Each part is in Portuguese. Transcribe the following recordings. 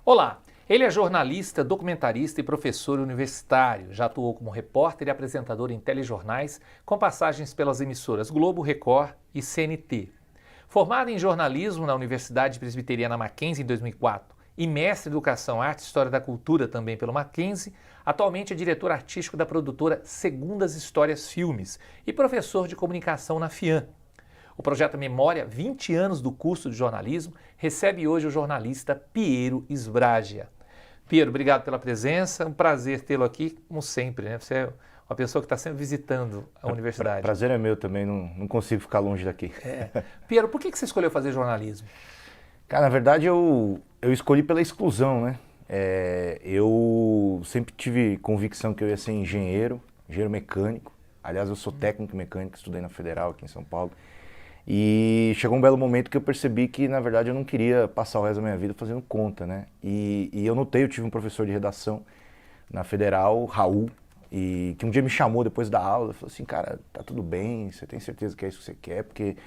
Olá, ele é jornalista, documentarista e professor universitário. Já atuou como repórter e apresentador em telejornais, com passagens pelas emissoras Globo, Record e CNT. Formado em jornalismo na Universidade Presbiteriana Mackenzie em 2004 e mestre em Educação, Arte e História da Cultura também pelo Mackenzie, atualmente é diretor artístico da produtora Segundas Histórias Filmes e professor de comunicação na FIAM. O projeto Memória, 20 anos do curso de jornalismo, recebe hoje o jornalista Piero Sbragia. Piero, obrigado pela presença, um prazer tê-lo aqui, como sempre, né? Você é uma pessoa que está sempre visitando a universidade. Prazer é meu também, não consigo ficar longe daqui. Piero, por que você escolheu fazer jornalismo? Cara, na verdade eu escolhi pela exclusão, né? Eu sempre tive convicção que eu ia ser engenheiro mecânico. Aliás, eu sou técnico mecânico, estudei na Federal aqui em São Paulo. E chegou um belo momento que eu percebi que, na verdade, eu não queria passar o resto da minha vida fazendo conta, né? E eu notei, eu tive um professor de redação na Federal, Raul, e que um dia me chamou depois da aula, falou assim, cara, tá tudo bem, você tem certeza que é isso que você quer? Porque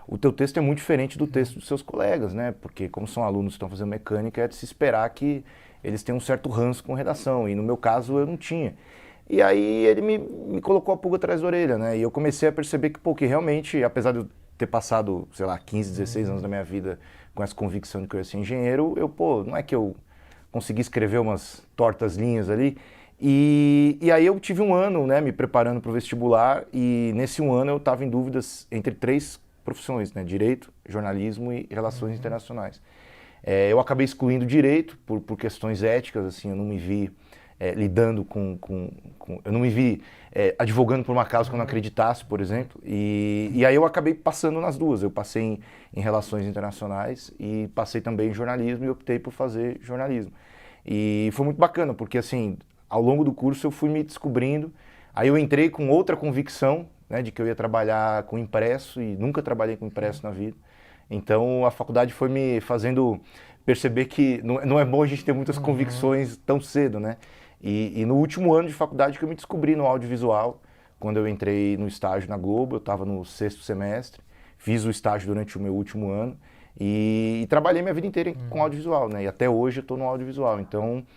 o teu texto é muito diferente do texto dos seus colegas, né? Porque como são alunos que estão fazendo mecânica, é de se esperar que eles tenham um certo ranço com redação, e no meu caso eu não tinha. E aí ele me colocou a pulga atrás da orelha, né? E eu comecei a perceber que, pô, que realmente, apesar de eu ter passado, sei lá, 15, 16 anos da minha vida com essa convicção de que eu ia ser engenheiro, não é que eu consegui escrever umas tortas linhas ali. E aí eu tive um ano, né, me preparando para o vestibular, e nesse um ano eu estava em dúvidas entre três profissões, né, direito, jornalismo e relações internacionais. Eu acabei excluindo direito por questões éticas, assim, eu não me vi lidando eu não me vi advogando por uma causa que eu não acreditasse, por exemplo, e aí eu acabei passando nas duas. Eu passei em relações internacionais e passei também em jornalismo e optei por fazer jornalismo. E foi muito bacana, porque assim, ao longo do curso eu fui me descobrindo, aí eu entrei com outra convicção, né, de que eu ia trabalhar com impresso, e nunca trabalhei com impresso na vida. Então a faculdade foi me fazendo perceber que não é bom a gente ter muitas convicções tão cedo, né? E no último ano de faculdade que eu me descobri no audiovisual, quando eu entrei no estágio na Globo, eu estava no 6º semestre, fiz o estágio durante o meu último ano e trabalhei minha vida inteira com audiovisual, né? E até hoje eu estou no audiovisual. Então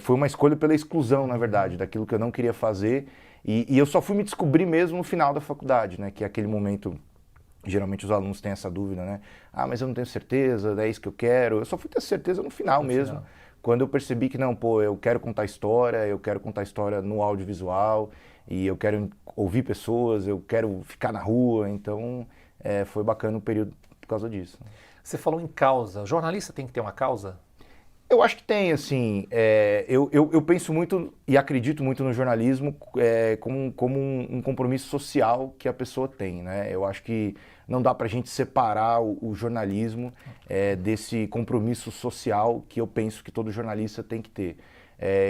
foi uma escolha pela exclusão, na verdade, daquilo que eu não queria fazer, e eu só fui me descobrir mesmo no final da faculdade, né? Que é aquele momento. Geralmente os alunos têm essa dúvida, né? Ah, mas eu não tenho certeza, é isso que eu quero. Eu só fui ter certeza no final mesmo. Quando eu percebi que não, pô, eu quero contar história no audiovisual, e eu quero ouvir pessoas, eu quero ficar na rua. Então foi bacana o período por causa disso. Você falou em causa. O jornalista tem que ter uma causa? Eu acho que tem, assim, eu penso muito e acredito muito no jornalismo como um compromisso social que a pessoa tem, né? Eu acho que não dá pra gente separar o jornalismo desse compromisso social que eu penso que todo jornalista tem que ter.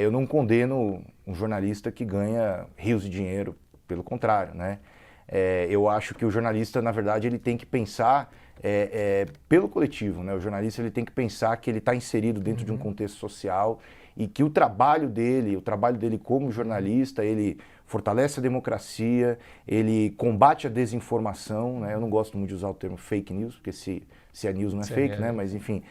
Eu não condeno um jornalista que ganha rios de dinheiro, pelo contrário, né? Eu acho que o jornalista, na verdade, ele tem que pensar pelo coletivo, né? O jornalista ele tem que pensar que ele está inserido dentro de um contexto social e que o trabalho dele como jornalista, ele fortalece a democracia, ele combate a desinformação, né? Eu não gosto muito de usar o termo fake news, porque se a news não é fake, né? Mas enfim,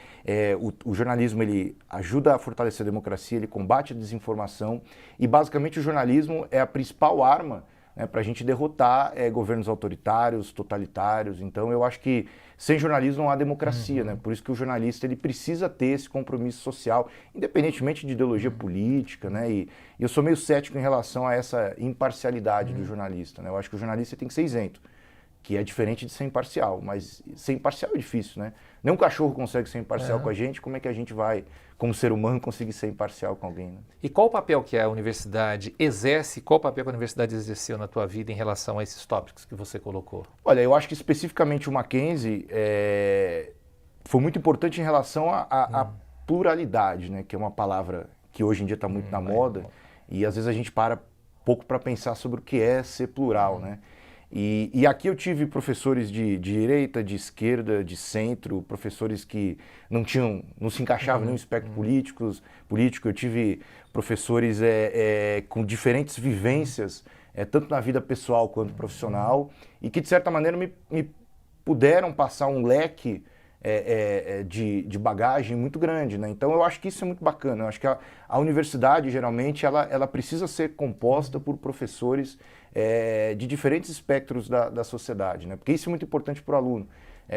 o jornalismo ele ajuda a fortalecer a democracia, ele combate a desinformação, e basicamente o jornalismo é a principal arma para a gente derrotar governos autoritários, totalitários. Então eu acho que sem jornalismo não há democracia, né? Por isso que o jornalista ele precisa ter esse compromisso social, independentemente de ideologia política, né? E eu sou meio cético em relação a essa imparcialidade do jornalista, né? Eu acho que o jornalista tem que ser isento, que é diferente de ser imparcial, mas ser imparcial é difícil, né? Nem um cachorro consegue ser imparcial com a gente, como é que a gente vai, como ser humano, conseguir ser imparcial com alguém, né? E qual o papel que a universidade exerce, qual o papel que a universidade exerceu na tua vida em relação a esses tópicos que você colocou? Olha, eu acho que especificamente o Mackenzie foi muito importante em relação à pluralidade, né? Que é uma palavra que hoje em dia está muito na moda, e às vezes a gente para pouco para pensar sobre o que é ser plural, né? E aqui eu tive professores de direita, de esquerda, de centro, professores que não se encaixavam em nenhum espectro político. Eu tive professores com diferentes vivências, tanto na vida pessoal quanto profissional, e que de certa maneira me puderam passar um leque de bagagem muito grande, né? Então eu acho que isso é muito bacana. Eu acho que a universidade, geralmente, ela precisa ser composta por professores de diferentes espectros da sociedade, né? Porque isso é muito importante para o aluno.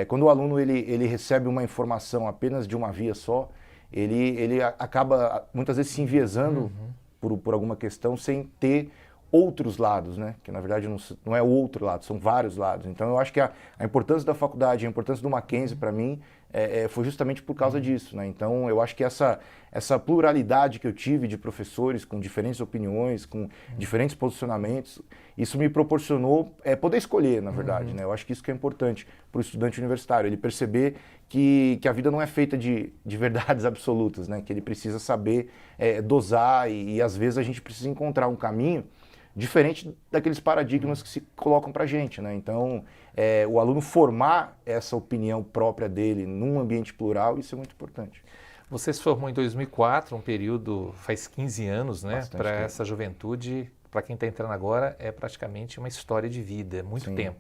Quando o aluno ele recebe uma informação apenas de uma via só, ele acaba muitas vezes se enviesando por alguma questão sem ter outros lados, né? Que na verdade não é o outro lado, são vários lados. Então eu acho que a importância da faculdade, a importância do Mackenzie para mim foi justamente por causa disso, né? Então eu acho que essa pluralidade que eu tive de professores com diferentes opiniões, com diferentes posicionamentos, isso me proporcionou poder escolher, na verdade, né? Eu acho que isso que é importante para o estudante universitário, ele perceber que a vida não é feita de verdades absolutas, né? Que ele precisa saber dosar e às vezes a gente precisa encontrar um caminho diferente daqueles paradigmas que se colocam para a gente, né? Então, o aluno formar essa opinião própria dele num ambiente plural, isso é muito importante. Você se formou em 2004, um período faz 15 anos, né? Para essa juventude, para quem está entrando agora, é praticamente uma história de vida, é muito tempo.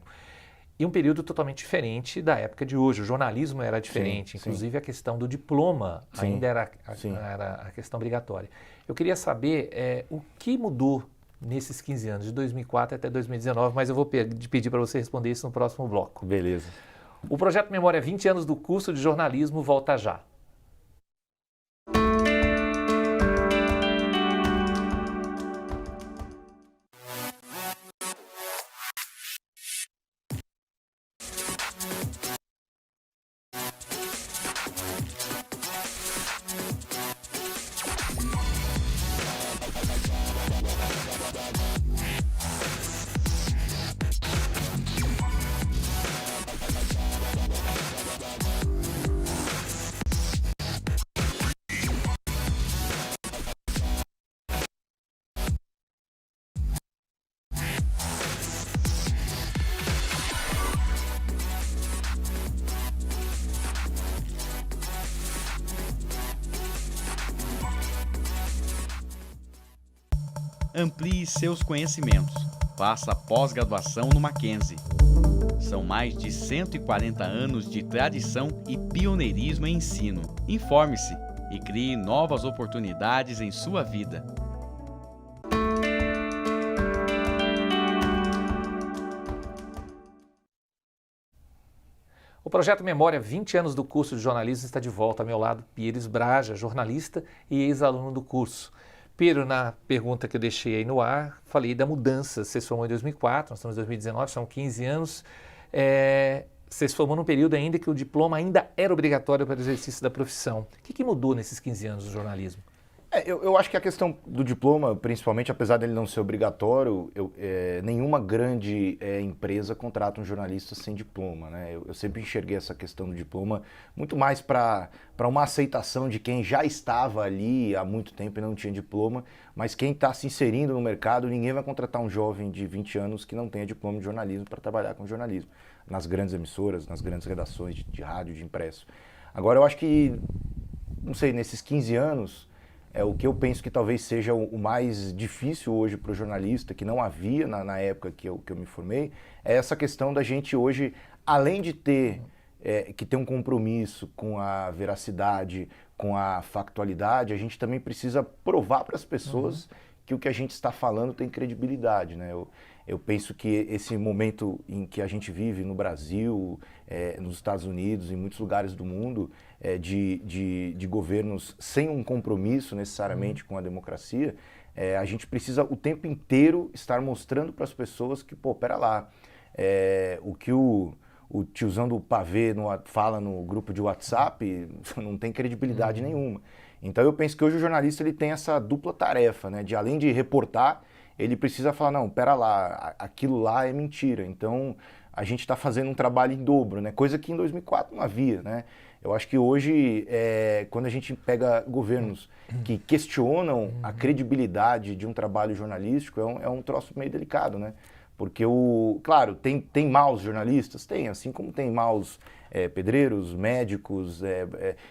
E um período totalmente diferente da época de hoje. O jornalismo era diferente, inclusive a questão do diploma ainda era a questão obrigatória. Eu queria saber o que mudou nesses 15 anos, de 2004 até 2019, mas eu vou pedir para você responder isso no próximo bloco. Beleza. O Projeto Memória 20 anos do curso de jornalismo volta já. Amplie seus conhecimentos. Faça pós-graduação no Mackenzie. São mais de 140 anos de tradição e pioneirismo em ensino. Informe-se e crie novas oportunidades em sua vida. O Projeto Memória 20 anos do curso de jornalismo está de volta ao meu lado, Pires Braja, jornalista e ex-aluno do curso. Pedro, na pergunta que eu deixei aí no ar, falei da mudança. Você se formou em 2004, nós estamos em 2019, são 15 anos. Você se formou num período ainda que o diploma ainda era obrigatório para o exercício da profissão. O que mudou nesses 15 anos do jornalismo? Eu acho que a questão do diploma, principalmente, apesar dele não ser obrigatório, nenhuma grande empresa contrata um jornalista sem diploma, né? Eu sempre enxerguei essa questão do diploma muito mais para uma aceitação de quem já estava ali há muito tempo e não tinha diploma, mas quem está se inserindo no mercado, ninguém vai contratar um jovem de 20 anos que não tenha diploma de jornalismo para trabalhar com jornalismo, nas grandes emissoras, nas grandes redações de rádio, de impresso. Agora, eu acho que, não sei, nesses 15 anos... o que eu penso que talvez seja o mais difícil hoje para o jornalista, que não havia na época que eu me formei, é essa questão da gente hoje, além de ter que ter um compromisso com a veracidade, com a factualidade, a gente também precisa provar para as pessoas que o que a gente está falando tem credibilidade, né? Eu penso que esse momento em que a gente vive no Brasil, nos Estados Unidos, em muitos lugares do mundo, de governos sem um compromisso necessariamente com a democracia, a gente precisa o tempo inteiro estar mostrando para as pessoas que, pô, pera lá, o que o tiozão do pavê fala no grupo de WhatsApp não tem credibilidade nenhuma. Então eu penso que hoje o jornalista ele tem essa dupla tarefa, né? De além de reportar, ele precisa falar, não, pera lá, aquilo lá é mentira. Então a gente está fazendo um trabalho em dobro, né? Coisa que em 2004 não havia, né? Eu acho que hoje, quando a gente pega governos que questionam a credibilidade de um trabalho jornalístico, é um troço meio delicado, né? Porque, claro, tem maus jornalistas? Tem, assim como tem maus pedreiros, médicos,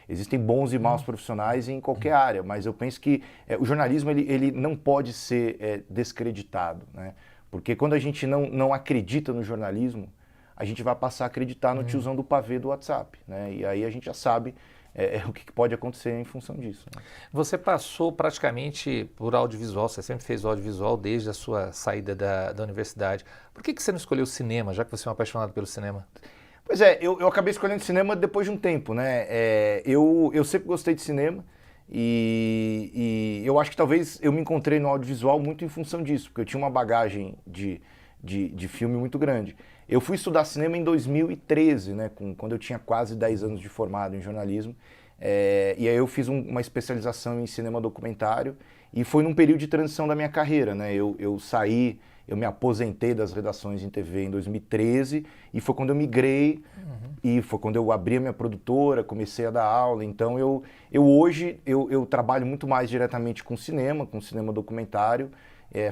existem bons e maus profissionais em qualquer área, mas eu penso que o jornalismo ele não pode ser descreditado, né? Porque quando a gente não acredita no jornalismo, a gente vai passar a acreditar no tiozão do pavê do WhatsApp, né? E aí a gente já sabe o que pode acontecer em função disso, né? Você passou praticamente por audiovisual, você sempre fez audiovisual desde a sua saída da universidade. Por que você não escolheu o cinema, já que você é um apaixonado pelo cinema? Pois é, eu acabei escolhendo cinema depois de um tempo, né? Eu sempre gostei de cinema e eu acho que talvez eu me encontrei no audiovisual muito em função disso, porque eu tinha uma bagagem de filme muito grande. Eu fui estudar cinema em 2013, né, quando eu tinha quase 10 anos de formado em jornalismo, e aí eu fiz uma especialização em cinema documentário e foi num período de transição da minha carreira, né? Eu me aposentei das redações em TV em 2013 e foi quando eu migrei e foi quando eu abri a minha produtora, comecei a dar aula. Então hoje eu trabalho muito mais diretamente com cinema documentário.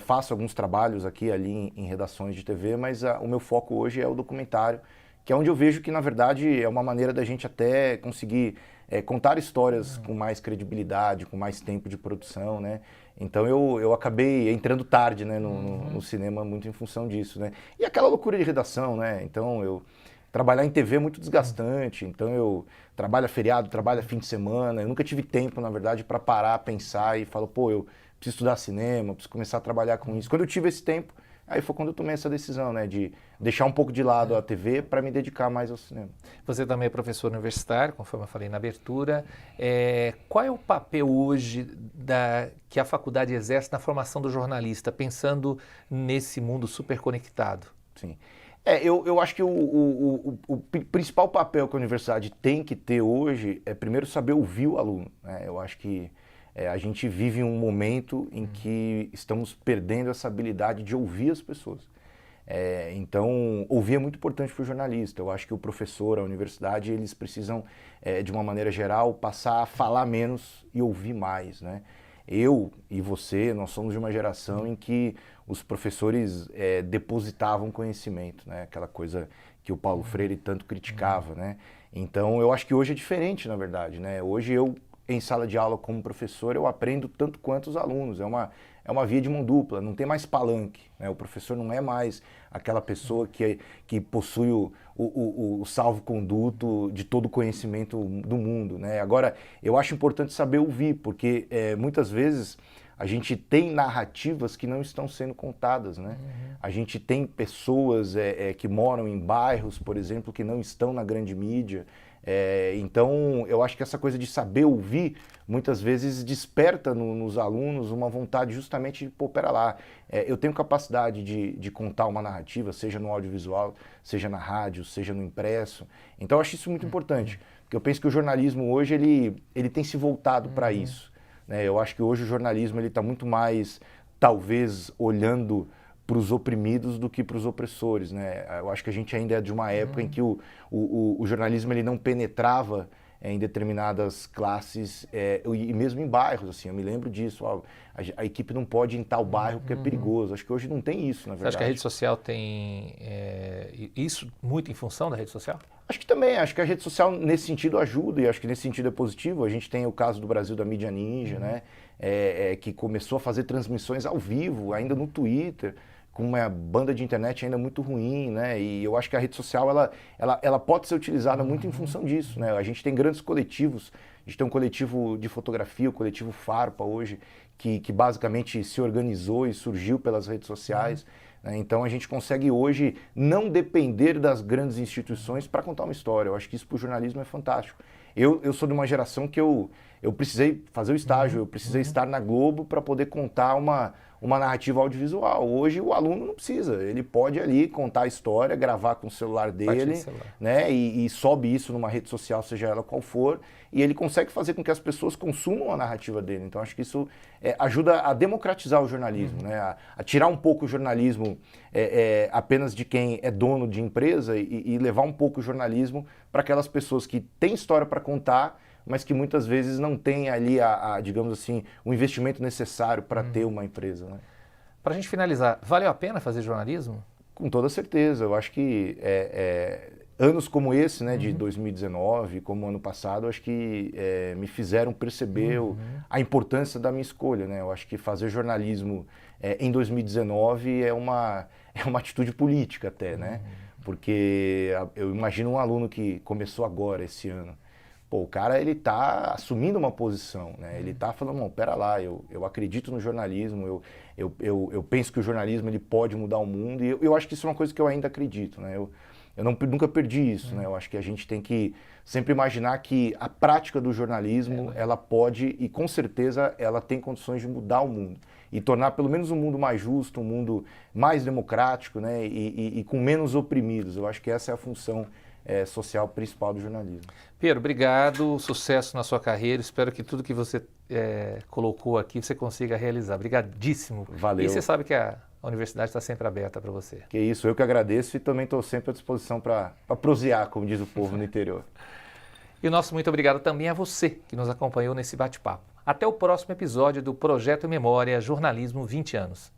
Faço alguns trabalhos aqui e ali em redações de TV, mas o meu foco hoje é o documentário, que é onde eu vejo que, na verdade, é uma maneira da gente até conseguir contar histórias com mais credibilidade, com mais tempo de produção, né? Então eu acabei entrando tarde, né, no cinema muito em função disso, né? E aquela loucura de redação, né? Então trabalhar em TV é muito desgastante, então eu trabalho feriado, trabalho fim de semana, eu nunca tive tempo, na verdade, para parar, pensar e falar, pô, eu preciso estudar cinema, preciso começar a trabalhar com isso. Quando eu tive esse tempo, aí foi quando eu tomei essa decisão, né, de deixar um pouco de lado a TV para me dedicar mais ao cinema. Você também é professor universitário, conforme eu falei na abertura. Qual é o papel hoje que a faculdade exerce na formação do jornalista, pensando nesse mundo super conectado? Sim. Eu acho que o principal papel que a universidade tem que ter hoje é primeiro saber ouvir o aluno, né? Eu acho que a gente vive um momento em que estamos perdendo essa habilidade de ouvir as pessoas. Então, ouvir é muito importante para o jornalista. Eu acho que o professor, a universidade, eles precisam, de uma maneira geral, passar a falar menos e ouvir mais, né? Eu e você, nós somos de uma geração em que os professores depositavam conhecimento, né? Aquela coisa que o Paulo Freire tanto criticava, né? Então, eu acho que hoje é diferente, na verdade, né? Hoje em sala de aula como professor, eu aprendo tanto quanto os alunos. É uma via de mão dupla, não tem mais palanque, né? O professor não é mais aquela pessoa que possui o salvo-conduto de todo o conhecimento do mundo, né? Agora, eu acho importante saber ouvir, porque muitas vezes a gente tem narrativas que não estão sendo contadas, né? A gente tem pessoas que moram em bairros, por exemplo, que não estão na grande mídia. Então, eu acho que essa coisa de saber ouvir, muitas vezes desperta nos alunos uma vontade justamente de, pô, pera lá, eu tenho capacidade de contar uma narrativa, seja no audiovisual, seja na rádio, seja no impresso. Então, eu acho isso muito importante, porque eu penso que o jornalismo hoje, ele tem se voltado para isso, né? Eu acho que hoje o jornalismo está muito mais, talvez, olhando para os oprimidos do que para os opressores, né? Eu acho que a gente ainda é de uma época em que o jornalismo ele não penetrava em determinadas classes e mesmo em bairros, assim, eu me lembro disso, a equipe não pode ir em tal bairro porque é perigoso. Acho que hoje não tem isso, na verdade. Você acha que a rede social tem isso muito em função da rede social? Acho que também, acho que a rede social nesse sentido ajuda e acho que nesse sentido é positivo. A gente tem o caso do Brasil da Mídia Ninja, né? Que começou a fazer transmissões ao vivo, ainda no Twitter, com uma banda de internet ainda muito ruim, né? E eu acho que a rede social ela pode ser utilizada muito em função disso, né? A gente tem grandes coletivos, a gente tem um coletivo de fotografia, o coletivo Farpa hoje, que basicamente se organizou e surgiu pelas redes sociais. Né? Então a gente consegue hoje não depender das grandes instituições para contar uma história. Eu acho que isso para o jornalismo é fantástico. Eu sou de uma geração que eu precisei fazer o estágio, eu precisei estar na Globo para poder contar uma narrativa audiovisual. Hoje o aluno não precisa, ele pode ali contar a história, gravar com o celular dele, né? E sobe isso numa rede social, seja ela qual for, e ele consegue fazer com que as pessoas consumam a narrativa dele. Então acho que isso ajuda a democratizar o jornalismo, né? A tirar um pouco o jornalismo apenas de quem é dono de empresa e levar um pouco o jornalismo para aquelas pessoas que têm história para contar, mas que muitas vezes não têm ali, digamos assim, o investimento necessário para ter uma empresa. Né? Para a gente finalizar, valeu a pena fazer jornalismo? Com toda certeza. Eu acho que anos como esse, né, de 2019, como ano passado, acho que me fizeram perceber a importância da minha escolha. Né? Eu acho que fazer jornalismo em 2019 é uma atitude política até, né? Porque eu imagino um aluno que começou agora, esse ano. Pô, o cara, ele tá assumindo uma posição, né? Ele tá falando, não, pera lá, eu acredito no jornalismo, eu penso que o jornalismo ele pode mudar o mundo, e eu acho que isso é uma coisa que eu ainda acredito, né? Nunca perdi isso, né? Eu acho que a gente tem que sempre imaginar que a prática do jornalismo, ela pode, e com certeza, ela tem condições de mudar o mundo. E tornar pelo menos um mundo mais justo, um mundo mais democrático, né? E com menos oprimidos. Eu acho que essa é a função social principal do jornalismo. Pedro, obrigado, sucesso na sua carreira, espero que tudo que você colocou aqui você consiga realizar. Obrigadíssimo. Valeu. E você sabe que a universidade está sempre aberta para você. Que isso, eu que agradeço e também estou sempre à disposição para prosear, como diz o povo no interior. E o nosso muito obrigado também a você que nos acompanhou nesse bate-papo. Até o próximo episódio do Projeto Memória Jornalismo 20 anos.